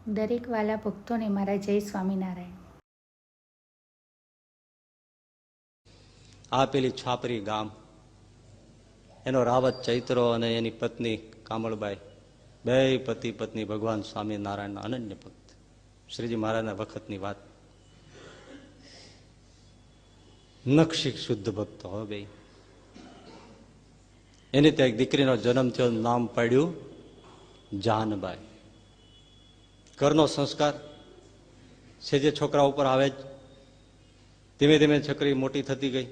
દરેક વાલા ભક્તોને મારા જય સ્વામિનારાયણ. આ પેલી છાપરી ગામ, એનો રાવત ચૈત્રો અને એની પત્ની કામળબાઈ, બે પતિ પત્ની ભગવાન સ્વામિનારાયણના અનન્ય ભક્ત. શ્રીજી મહારાજના વખતની વાત. નખશિક શુદ્ધ ભક્ત હો બે. એની ત્યાં એક દીકરીનો જન્મ થયો, નામ પાડ્યું જાનબાઈ. ઘરનો સંસ્કાર છે જે છોકરા ઉપર આવે જ. ધીમે ધીમે છોકરી મોટી થતી ગઈ.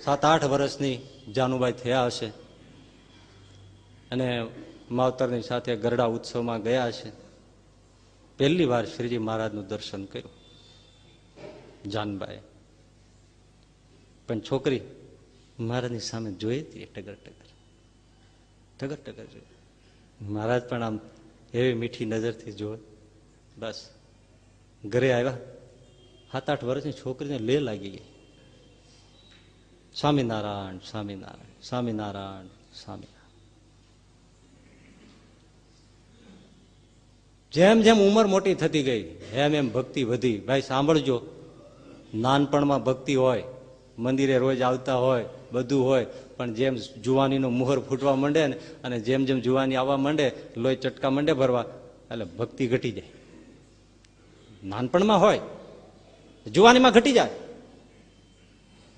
7-8 વર્ષની જાનુબાઈ થયા હશે અને માવતરની સાથે ગરડા ઉત્સવમાં ગયા હશે. પહેલી વાર શ્રીજી મહારાજનું દર્શન કર્યું જાનબાઈ. પણ છોકરી મહારાજની સામે જોઈ હતી, ટગર ટગર જોઈ. મહારાજ પણ આમ એવી મીઠી નજરથી જોવે. બસ ઘરે આવ્યા. 7-8 વર્ષની છોકરીને લે લાગી ગઈ. સ્વામિનારાયણ સ્વામિનારાયણ સ્વામિનારાયણ સ્વામિનારાયણ. જેમ જેમ ઉંમર મોટી થતી ગઈ એમ એમ ભક્તિ વધી. ભાઈ સાંભળજો, નાનપણમાં ભક્તિ હોય, મંદિરે રોજ આવતા હોય, બધું હોય, પણ જેમ જુવાનીનો મુહર ફૂટવા માંડે ને અને જેમ જેમ જુવાની આવવા માંડે, લોહી ચટકા માંડે ભરવા, એટલે ભક્તિ ઘટી જાય. નાનપણમાં હોય, જુવાનીમાં ઘટી જાય.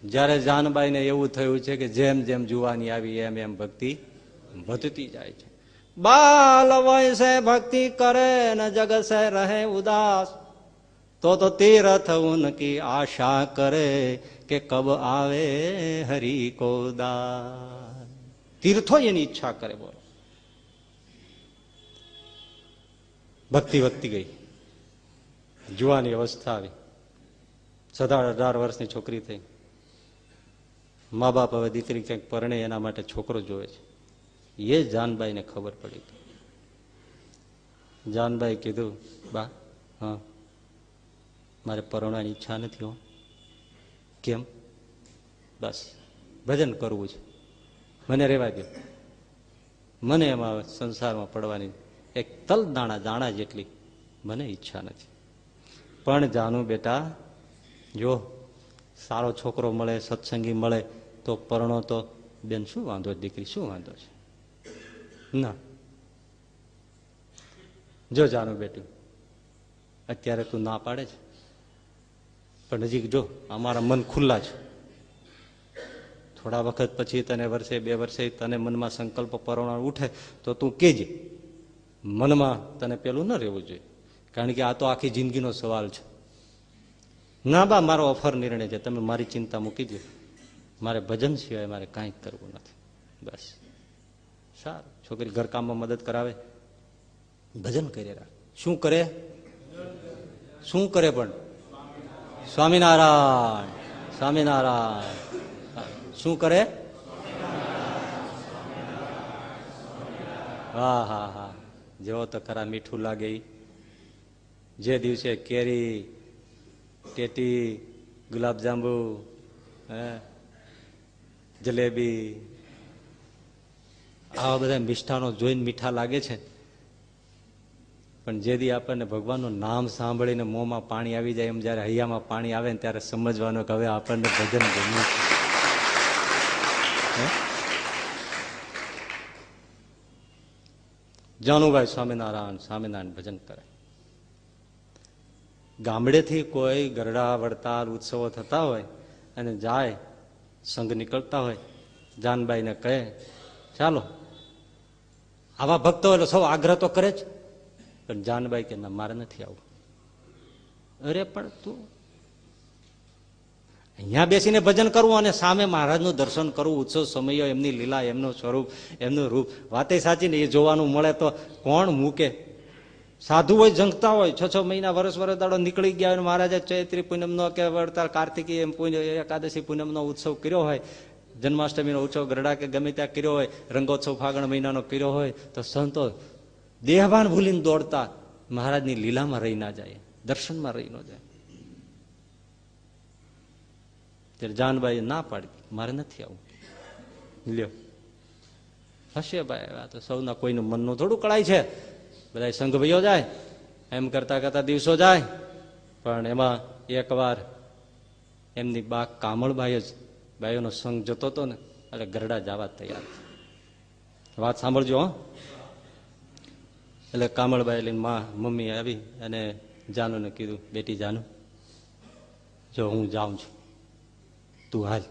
જયારે જાનબાઈને એવું થયું છે કે જેમ જેમ જુવાની આવી એમ એમ ભક્તિ વધતી જાય છે. બાલ વયસે ભક્તિ કરે ને જગત સે રહે ઉદાસ, તો તીર્થ ઉનકી આશા કરે કે કબ આવે હરી કો દાસ. તીર્થો એની ઈચ્છા કરે. બોલો, ભક્તિ વધતી ગઈ. જુવાની અવસ્થા આવી. 17-18 વર્ષની છોકરી થઈ. મા બાપ હવે દીકરી ક્યાંક પરણે એના માટે છોકરો જોવે છે. એ જાનબાઈને ખબર પડી. જાનબાઈ કીધું, બા હા મારે પરણવાની ઈચ્છા નથી. હો કેમ? બસ ભજન કરવું છે, મને રહેવા દો. મને એમાં સંસારમાં પડવાની એક તલ દાણા જેટલી મને ઈચ્છા નથી. પણ જાનુ બેટા, જો સારો છોકરો મળે, સત્સંગી મળે તો પરણો તો બેન, શું વાંધો, દીકરી શું વાંધો છે? ના જો જાનુ બેટું, અત્યારે તું ના પાડે છે, પણ હજી જો અમારા મન ખુલ્લા છે. થોડા વખત પછી તને વર્ષે 2 વર્ષે તને મનમાં સંકલ્પ પરણવાનો ઉઠે તો તું કહેજે. મનમાં તને પેલું ન રહેવું જોઈએ, કારણ કે આ તો આખી જિંદગીનો સવાલ છે. ના બા, મારો અફર નિર્ણય છે, તમે મારી ચિંતા મૂકી દો. મારે ભજન સિવાય મારે કાંઈ કરવું નથી. બસ સારું. છોકરી ઘરકામમાં મદદ કરાવે, ભજન કરે. શું કરે? શું કરે? પણ સ્વામિનારાયણ સ્વામિનારાયણ. શું કરે? હા હા હા, જેવો તો ખરા, મીઠું લાગે. જે દિવસે કેરી, ટેટી, ગુલાબજાંબુ, જલેબી, આવા બધા મિષ્ઠાનો જોઈને મીઠા લાગે છે, પણ જે દી આપણને ભગવાનનું નામ સાંભળીને મોંમાં પાણી આવી જાય, એમ જયારે હૈયામાં પાણી આવે ને ત્યારે સમજવાનું કે હવે આપણને ભજન ગમ્યું છે. જાનુભાઈ સ્વામિનારાયણ સ્વામિનારાયણ ભજન કરે. ગામડેથી કોઈ ગરડા વડતાલ ઉત્સવો થતા હોય અને જાય, સંઘ નીકળતા હોય, જાનબાઈને કહે ચાલો. આવા ભક્તો એટલે સૌ આગ્રહ તો કરે જ, પણ જાનબાઈ કે ના, મારે નથી આવું. અરે પણ તું અહીંયા બેસીને ભજન કરવું અને સામે મહારાજનું દર્શન કરવું, ઉત્સવ સમયો, એમની લીલા, એમનું સ્વરૂપ, એમનું રૂપ, વાતે સાચી ને, એ જોવાનું મળે તો કોણ મૂકે? સાધુ હોય, જંગતા હોય, 6 મહિના, વર્ષ દાડો નીકળી ગયા હોય, મહારાજે ચૈત્રી પૂનમનો કે વડતાલ કાર્તિકી એમ એકાદશી પૂનમનો ઉત્સવ કર્યો હોય, જન્માષ્ટમીનો ઉત્સવ ગરડા કે ગમે ત્યાં કર્યો હોય, રંગોત્સવ ફાગણ મહિનાનો કર્યો હોય, તો સંતો દેહભાન ભૂલીને દોડતા મહારાજની લીલામાં રહી ના જાય, દર્શનમાં રહી ન જાય. ત્યારે જાનબાઈ ના પાડી, મારે નથી આવું. લ્યો, હશે ભાઈ, આ તો સૌના કોઈનું મનનું થોડું કળાય છે. બધા સંઘ ભયો જાય, એમ કરતા કરતા દિવસો જાય, પણ એમાં એકવાર એમની બા કામળબાઈ જ બાઈઓનો સંગ જતો હતો ને, એટલે ગરડા જવા તૈયાર. વાત સાંભળજો હો. એટલે કામળબાઈ લઈને મમ્મી આવી અને જાનુને કીધું, બેટી જાનુ, જો હું જાઉં છું, તું હાલ.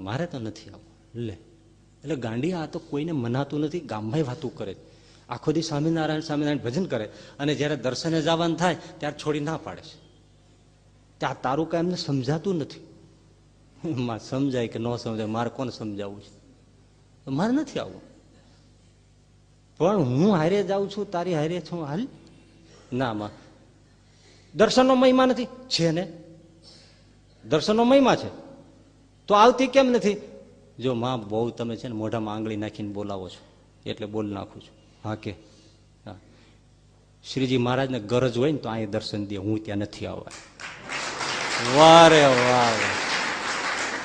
મારે તો નથી આવું. લે, એટલે ગાંડી આ તો કોઈને મનાતું નથી, ગામમાં વાતું કરે, આખો દી સ્વામિનારાયણ સ્વામિનારાયણ ભજન કરે, અને જ્યારે દર્શને જવાનું થાય ત્યારે છોડી ના પાડે છે. ત્યાં તારું કાંઈ એમને સમજાતું નથી. માં સમજાય કે ન સમજાય, મારે કોને સમજાવવું છે? મારે નથી આવવું, પણ હું હારે જાઉં છું, તારી હારે છું, હાલ. ના માં, દર્શનનો મહિમા નથી. છે ને, દર્શનનો મહિમા છે, તો આવતી કેમ નથી? જો માં બહુ તમે છે ને મોઢામાં આંગળી નાખીને બોલાવો છો, એટલે બોલ નાખું છું. હા કે હા, શ્રીજી મહારાજને ગરજ હોય ને તો અહીંયા દર્શન દે, હું ત્યાં નથી આવવા. વારે વાહ,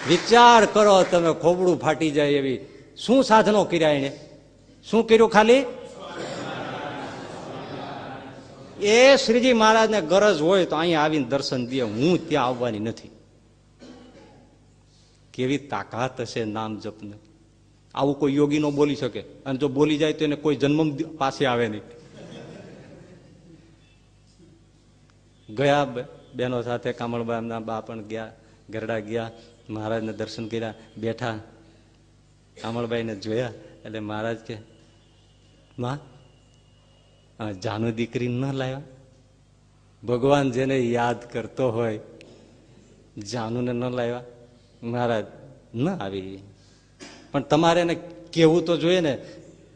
વિચાર કરો તમે, ખોબડું ફાટી જાય એવી શું સાધનો કર્યા એને? શું કર્યું? ખાલી એ શ્રીજી મહારાજને ગરજ હોય તો અહીંયા આવીને દર્શન દે, હું ત્યાં આવવાની નથી. કેવી તાકાત હશે નામ જપને! આવું કોઈ યોગી નો બોલી શકે, અને જો બોલી જાય તો એને કોઈ જન્મ પાસે આવે નહીં. ગયા બહેનો સાથે કામળબા એમના બા પણ ગયા, ગરડા ગયા, મહારાજને દર્શન કર્યા, બેઠા. કામળબાઈને જોયા એટલે મહારાજ કે, માં જાનુ દીકરી ન લાવ્યા? ભગવાન જેને યાદ કરતો હોય જાનુને ન લાવ્યા? મહારાજ ન આવી, પણ તમારે એને કેવું તો જોઈએ ને.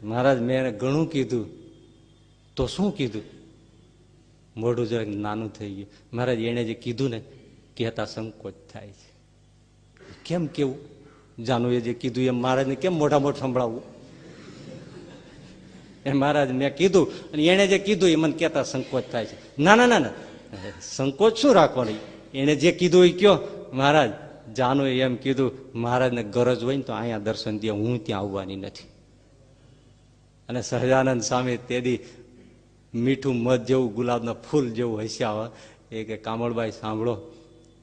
મહારાજ મેં એને ઘણું કીધું. તો શું કીધું? મોઢું જરાક નાનું થઈ ગયું. મહારાજ એને જે કીધું ને કહેતા સંકોચ થાય છે. કેમ કેવું? જાનુએ જે કીધું એમ મહારાજને કેમ મોઢા મોઢ સંભળાવવું? એ મહારાજ મેં કીધું અને એને જે કીધું એ મને કહેતા સંકોચ થાય છે. ના ના ના ના, સંકોચ શું રાખવાનું? એને જે કીધું એ કયો. મહારાજ જાનુએ એમ કીધું, મહારાજને ગરજ હોય ને તો અહીંયા દર્શન દે, હું ત્યાં આવવાની નથી. અને સહજાનંદ સ્વામી તેદી મીઠું મધ જેવું, ગુલાબના ફૂલ જેવું હસ્યા હોય. એ કે, કામળબાઈ સાંભળો,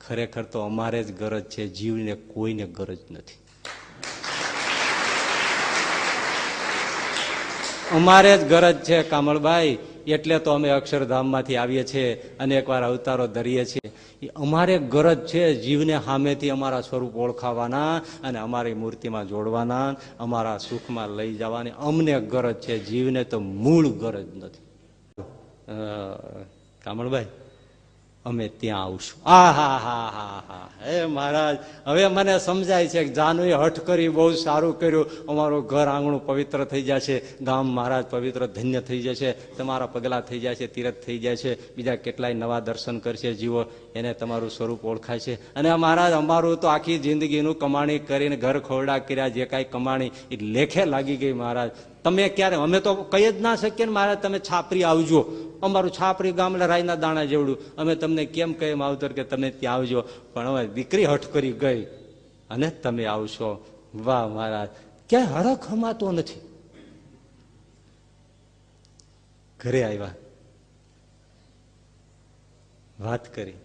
ખરેખર તો અમારે જ ગરજ છે, જીવને કોઈને ગરજ નથી. અમારે જ ગરજ છે કામળબાઈ, એટલે તો અમે અક્ષરધામમાંથી આવીએ છીએ, અનેકવાર અવતારો ધરીએ છીએ. એ અમારે ગરજ છે જીવને સામેથી અમારા સ્વરૂપ ઓળખાવાના અને અમારી મૂર્તિમાં જોડવાના, અમારા સુખમાં લઈ જવાની અમને ગરજ છે, જીવને તો મૂળ ગરજ નથી. કામળબાઈ અમે ત્યાં આવશું. આ હા હા હા હા, હે મહારાજ, હવે મને સમજાય છે કે જાનુએ હઠ કરી, બહુ સારું કર્યું, અમારું ઘર આંગણું પવિત્ર થઈ જશે, ગામ મહારાજ પવિત્ર ધન્ય થઈ જશે, તમારા પગલા થઈ જાય છે, તીરથ થઈ જાય છે, બીજા કેટલાય નવા દર્શન કરશે જીવો, એને તમારું સ્વરૂપ ઓળખાય છે. અને મહારાજ અમારું તો આખી જિંદગીનું કમાણી કરીને ઘર ખોરડા કર્યા, જે કાંઈ કમાણી એ લેખે લાગી ગઈ. મહારાજ તમે ક્યારે, અમે તો કહી જ ના શકીએ ને મહારાજ તમે છાપરી આવજો. અમારું છાપરી ગામ એટલે રાયના દાણા જેવડું, અમે તમને કેમ કહે માવતર કે તમે ત્યાં આવજો, પણ હવે દીકરી હઠ કરી ગઈ અને તમે આવશો. વાહ મહારાજ, ક્યાંય હરખ હમાતો નથી. ઘરે આવ્યા, વાત કરી,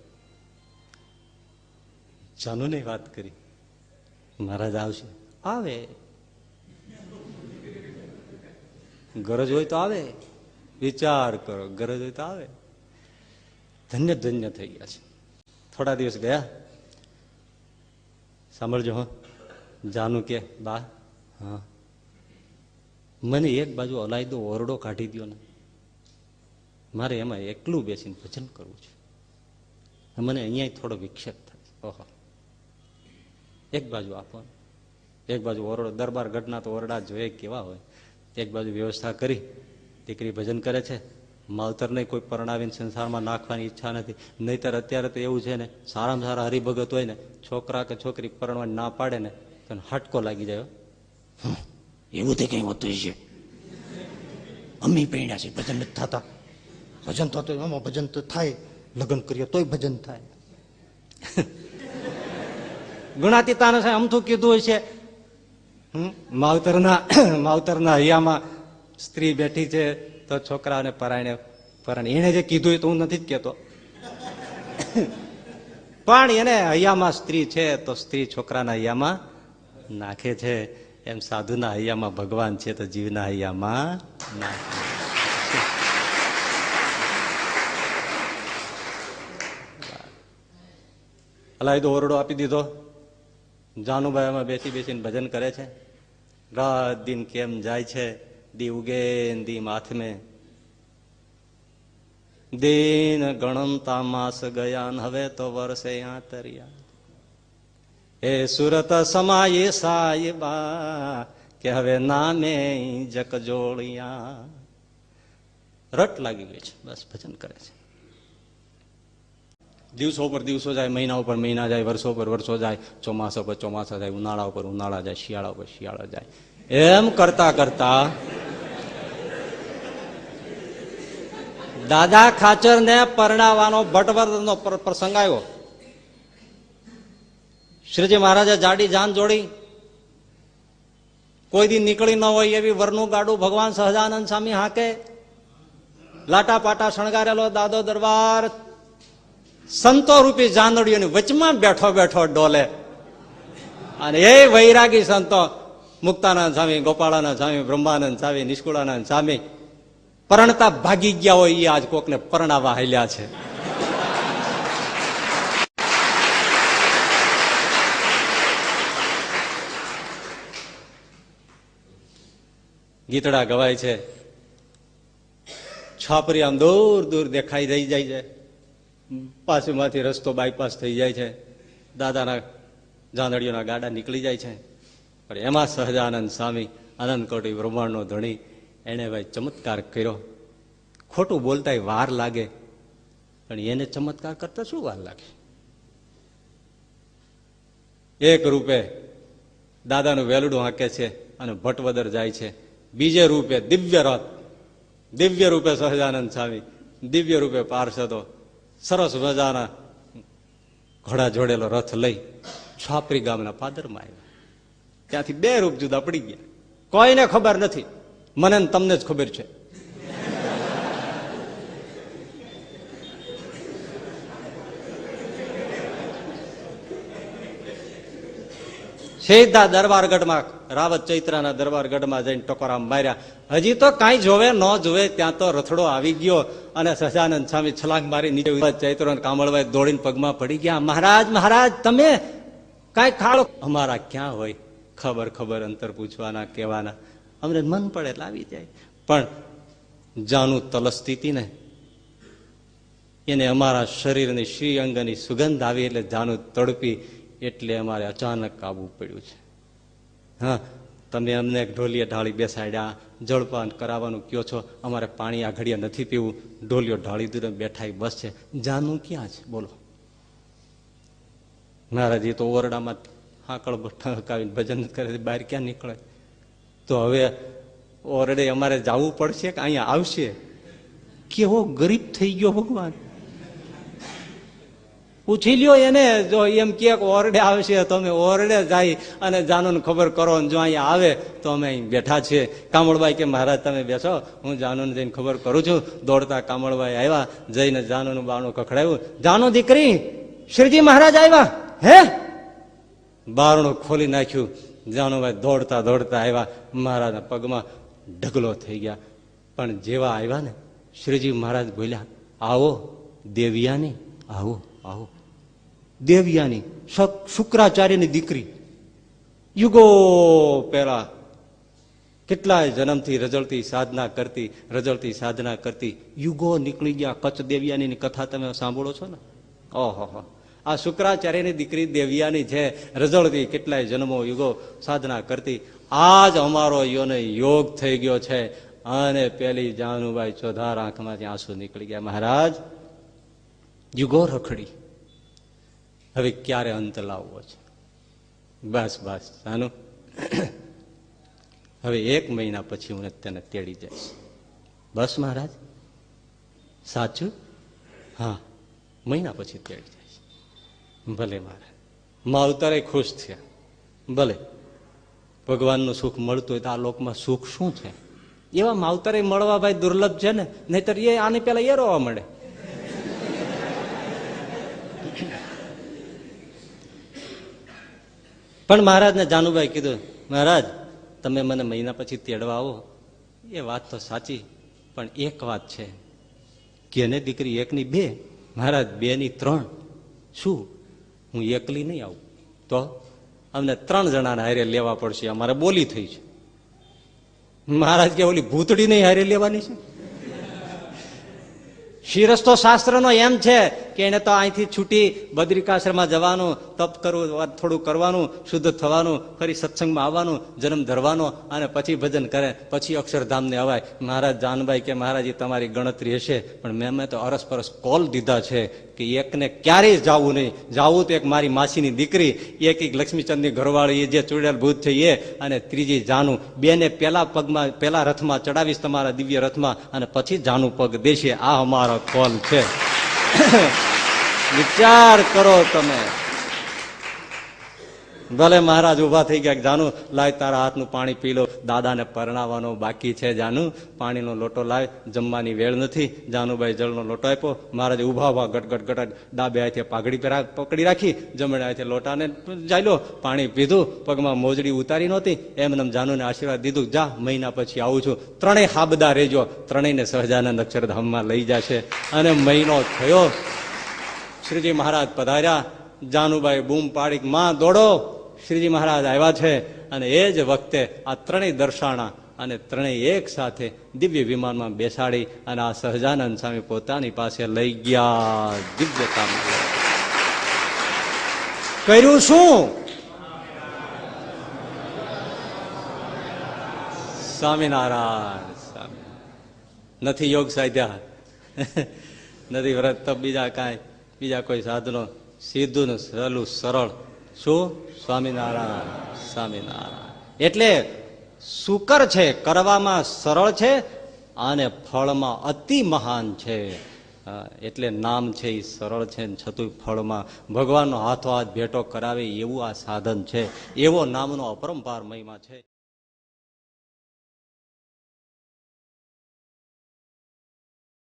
જાનુને વાત કરી, મહારાજ આવશે. આવે, ગરજ હોય તો આવે. વિચાર કરો, ગરજ હોય તો આવે. ધન્ય ધન્ય થઈ ગયા છે. થોડા દિવસ ગયા, સાંભળજો હો. જાનુ કે, બા હા, મને એક બાજુ અલાયદો ઓરડો કાઢી દો ને, મારે એમાં એકલું બેસીને ભજન કરવું છે. મને અહીંયા થોડો વિક્ષેપ થાય. ઓહો, એક બાજુ આપો, એક બાજુ ઓરડો. દરબાર ગઢના તો ઓરડા જોઈએ કેવા હોય. એક બાજુ વ્યવસ્થા કરી, દીકરી ભજન કરે છે. માવતરને કોઈ પરણાવીને સંસારમાં નાખવાની ઈચ્છા નથી. નહીતર અત્યારે તો એવું છે ને, સારામાં સારા હરિભગત હોય ને, છોકરા કે છોકરી પરણવાની ના પાડે ને તો હટકો લાગી જાય. એવું તે કઈ હોતું છે, અમી પૈણ્યા છે, ભજન નથી થતા. ભજન થતું, આમાં ભજન તો થાય, લગ્ન કરીએ તોય ભજન થાય. ગુણાતીતાને અમથું કીધું હોય છે. માવતરના હૈયામાં સ્ત્રી બેઠી છે તો તો છોકરાઓને પરાણે એને જે કીધું તો હું નથી જ કહેતો, પણ એને હૈયામાં સ્ત્રી છે તો સ્ત્રી છોકરાના હૈયામાં નાખે છે. એમ સાધુના હૈયામાં ભગવાન છે તો જીવના હૈયામાં નાખે. અલાઈ તો ઓરડો આપી દીધો. જાનુભાઈ એમાં બેસી બેસીને ભજન કરે છે. રાત દિન કેમ જાય છે, દી ઉગે દી માથમે, દિન ગણનતા માસ ગયા હવે તો વર્ષે આતરિયા. એ સુરત સમાયે સાહેબા કે હવે નામે જક જોડિયા. રટ લાગી ગઈ છે, બસ ભજન કરે છે. દિવસો પર દિવસો જાય, મહિના ઉપર મહિના જાય, વર્ષો પર વર્ષો જાય, ચોમાસા પર ચોમાસા જાય, ઉનાળા ઉપર ઉનાળા જાય, શિયાળા ઉપર શિયાળા જાય. એમ કરતા કરતા દાદા ખાચર ને પરણાવવાનો ભટવર્ધનનો પ્રસંગ આવ્યો. શ્રીજી મહારાજે જાડી જાન જોડી. કોઈ દી નીકળી ન હોય એવી વરનું ગાડું ભગવાન સહજાનંદ સ્વામી હાકે. લાટા પાટા શણગારેલો દાદો દરબાર સંતો રૂપી જાનડીઓની વચમાં બેઠો બેઠો ડોલે. અને એ વૈરાગી સંતો મુક્તાનંદ સ્વામી, ગોપાળાનંદ સ્વામી, બ્રહ્માનંદ સ્વામી, નિષ્કુળાનંદ સ્વામી પરણતા ભાગી ગયા હોય એ આજ કોકને પરણાવા હાલ્યા છે. ગીતડા ગવાય છે. છાપરી આમ દૂર દૂર દેખાઈ રહી જાય છે. પાછુમાંથી રસ્તો બાયપાસ થઈ જાય છે. દાદાના જાનડીઓના ગાડા નીકળી જાય છે. પણ એમાં સહજાનંદ સ્વામી અનંત કોટી બ્રહ્માંડનો ધણી એને ભાઈ ચમત્કાર કર્યો. ખોટું બોલતા વાર લાગે, પણ એને ચમત્કાર કરતા શું વાર લાગે? એક રૂપે દાદાનું વેલડું હાંકે છે અને ભટવદર જાય છે. બીજે રૂપે દિવ્ય રથ, દિવ્ય રૂપે સહજાનંદ સ્વામી, દિવ્ય રૂપે પાર્ષદો સરસ મજાના ઘોડા જોડેલો રથ લઈ છાપરી ગામના પાદરમાં આવ્યા. ત્યાંથી બે રૂપ જુદા પડી ગયા. કોઈને ખબર નથી, મને તમને જ ખબર છે. સીધા દરબારગઢમાં, રાવત ચૈત્રના દરબારગઢમાં જઈને ટકોરા માર્યા. હજી તો કાંઈ જોવે ન જોવે ત્યાં તો રથડો આવી ગયો અને સહજાનંદ સ્વામી છલાંગ મારી નીચે. ચૈત્ર કામળભાઈ દોડીને પગમાં પડી ગયા. મહારાજ મહારાજ તમે કાંઈ ખાડો. અમારા ક્યાં હોય ખબર ખબર અંતર પૂછવાના કહેવાના, અમને મન પડે એટલે આવી જાય. પણ જાનું તલસતી હતી ને, એને અમારા શરીરની શ્રી અંગની સુગંધ આવી એટલે જાનું તડપી, એટલે અમારે અચાનક કાબુ પડ્યું છે. હા, તમે અમને ઢોલીએ ઢાળી બેસાડ્યા, જળપાન કરાવવાનું કયો છો, અમારે પાણી આ ઘડિયા નથી પીવું, ઢોલીઓ ઢાળી દીધો બેઠા બસ છે. જાનું ક્યાં છે બોલો? મહારાજી તો ઓરડામાં હાકળ ઠકાવીને ભજન કરે, બહાર ક્યાં નીકળે? તો હવે ઓરડે અમારે જવું પડશે કે અહીંયા આવશે? કેવો ગરીબ થઈ ગયો ભગવાન! પૂછી લ્યો એને, જો એમ કે ઓરડે આવશે તો અમે ઓરડે જાય અને જાનુને ખબર કરો. જો અહીંયા આવે તો અમે અહીં બેઠા છીએ. કામળબાઈ કે મહારાજ તમે બેસો, હું જાનુને જઈને ખબર કરું છું. દોડતા કામળબાઈ આવ્યા, જઈને જાનુનું બારણું ખખડાવ્યું. જાનુ દીકરી, શ્રીજી મહારાજ આવ્યા. હે? બારણું ખોલી નાખ્યું. જાનુભાઈ દોડતા દોડતા આવ્યા. મહારાજના પગમાં ઢગલો થઈ ગયા. પણ જેવા આવ્યા ને, શ્રીજી મહારાજ બોલ્યા, આવો દેવિયાની, આવો આવો. દેવયાની શુક્રાચાર્યની દીકરી, યુગો પહેલા કેટલાય જન્મથી રજળતી સાધના કરતી યુગો નીકળી ગયા. કચ્છ દેવયાની કથા તમે સાંભળો છો ને? ઓહો, આ શુક્રાચાર્યની દીકરી દેવયાની છે, રજળતી કેટલાય જન્મો યુગો સાધના કરતી. આજ અમારો યોગ થઈ ગયો છે. અને પેલી જાનુભાઈ ચોધાર આંખમાંથી આંસુ નીકળી ગયા. મહારાજ યુગો રખડી, હવે ક્યારે અંત લાવવો છે? બસ બસ જાનુ, હવે 1 મહિના પછી હું તેને તેડી જઈશ. બસ મહારાજ? સાચું? હા, મહિના પછી તેડી જઈશ. ભલે મહારાજ. માવતરે ખુશ થયા. ભલે ભગવાનનું સુખ મળતું હોય તો આ લોકમાં સુખ શું છે? એવા માવતરે મળવા ભાઈ દુર્લભ છે ને, નહીતર એ આની પેલા એ રોવા મળે. પણ મહારાજને જાનુભાઈ કીધું, મહારાજ તમે મને મહિના પછી તેડવા આવો એ વાત તો સાચી, પણ એક વાત છે કે એને દીકરી એકની બે, મહારાજ 2 ની 3. શું હું એકલી નહીં આવું? તો અમને 3 જણાને હારે લેવા પડશે, અમારે બોલી થઈ છે. મહારાજ કે ઓલી ભૂતડી નહીં હારે લેવાની છે? શિરસ તો શાસ્ત્રનો એમ છે કે એને તો અહીંથી છૂટી બદ્રિકાશ્રમમાં જવાનું, તપ કરવું, થોડું કરવાનું, શુદ્ધ થવાનું, ફરી સત્સંગમાં આવવાનું, જન્મ ધરવાનો, અને પછી ભજન કરે, પછી અક્ષરધામને અવાય. મહારાજ જાનભાઈ કે મહારાજ તમારી ગણતરી હશે, પણ મેં તો અરસપરસ કોલ દીધા છે કે એકને ક્યારેય જવું નહીં. જવું તો એક મારી માસીની દીકરી, એક લક્ષ્મીચંદની ઘરવાળી, જે ચૂડેલ ભૂત છે એ, અને ત્રીજી જાનું. 2 ને પેલા પગમાં, પેલા રથમાં ચડાવીશ, તમારા દિવ્ય રથમાં, અને પછી જાનું પગ દેશે. આ અમારો કોલ છે. વિચાર કરો તમે. ભલે મહારાજ ઉભા થઈ ગયા, જાનુ લાય તારા હાથનું પાણી પી લો, દાદાને પરણાવવાનો બાકી છે. જાનુ પાણીનો લોટો લાય, જમવાની વેળ નથી. જાનુભાઈ જળનો લોટો આપ્યો. મહારાજે ઉભા ઉભા ગટગટ ગટ ડાબે હાથે પાઘડી પકડી રાખી, જમણે હાથે લોટાને ચાલ્યો, પાણી પીધું, પગમાં મોજડી ઉતારી નહોતી. એમને જાનુને આશીર્વાદ દીધું, જા મહિના પછી આવું છું. 3 હાબદા રેજો. 3ને સહજાનંદ અક્ષરધામમાં લઈ જશે. અને મહિનો થયો, શ્રીજી મહારાજ પધાર્યા. જાનુભાઈ બૂમ પાડી, માં દોડો, શ્રીજી મહારાજ આવ્યા છે. અને એ જ વખતે આ 3 દર્શાણા અને 3 એક સાથે દિવ્ય વિમાનમાં બેસાડી અને આ સહજાનંદ સ્વામી પોતાની પાસે લઈ ગયા. દિવ્યતામાં કર્યું શું? સ્વામિનારાયણ. નથી યોગ સાધ્યા, નથી વ્રત તપ, બીજા કાંઈ, બીજા કોઈ સાધનો, સીધું ને સહેલું સરળ. શું? સ્વામિનારાયણ, સ્વામિનારાયણ. એટલે સુકર છે, કરવામાં સરળ છે અને ફળમાં અતિ મહાન છે. એટલે નામ છે એ સરળ છે, છતું ફળમાં ભગવાનનો હાથો હાથ ભેટો કરાવે એવું આ સાધન છે. એવો નામનો અપરંપાર મહિમા છે.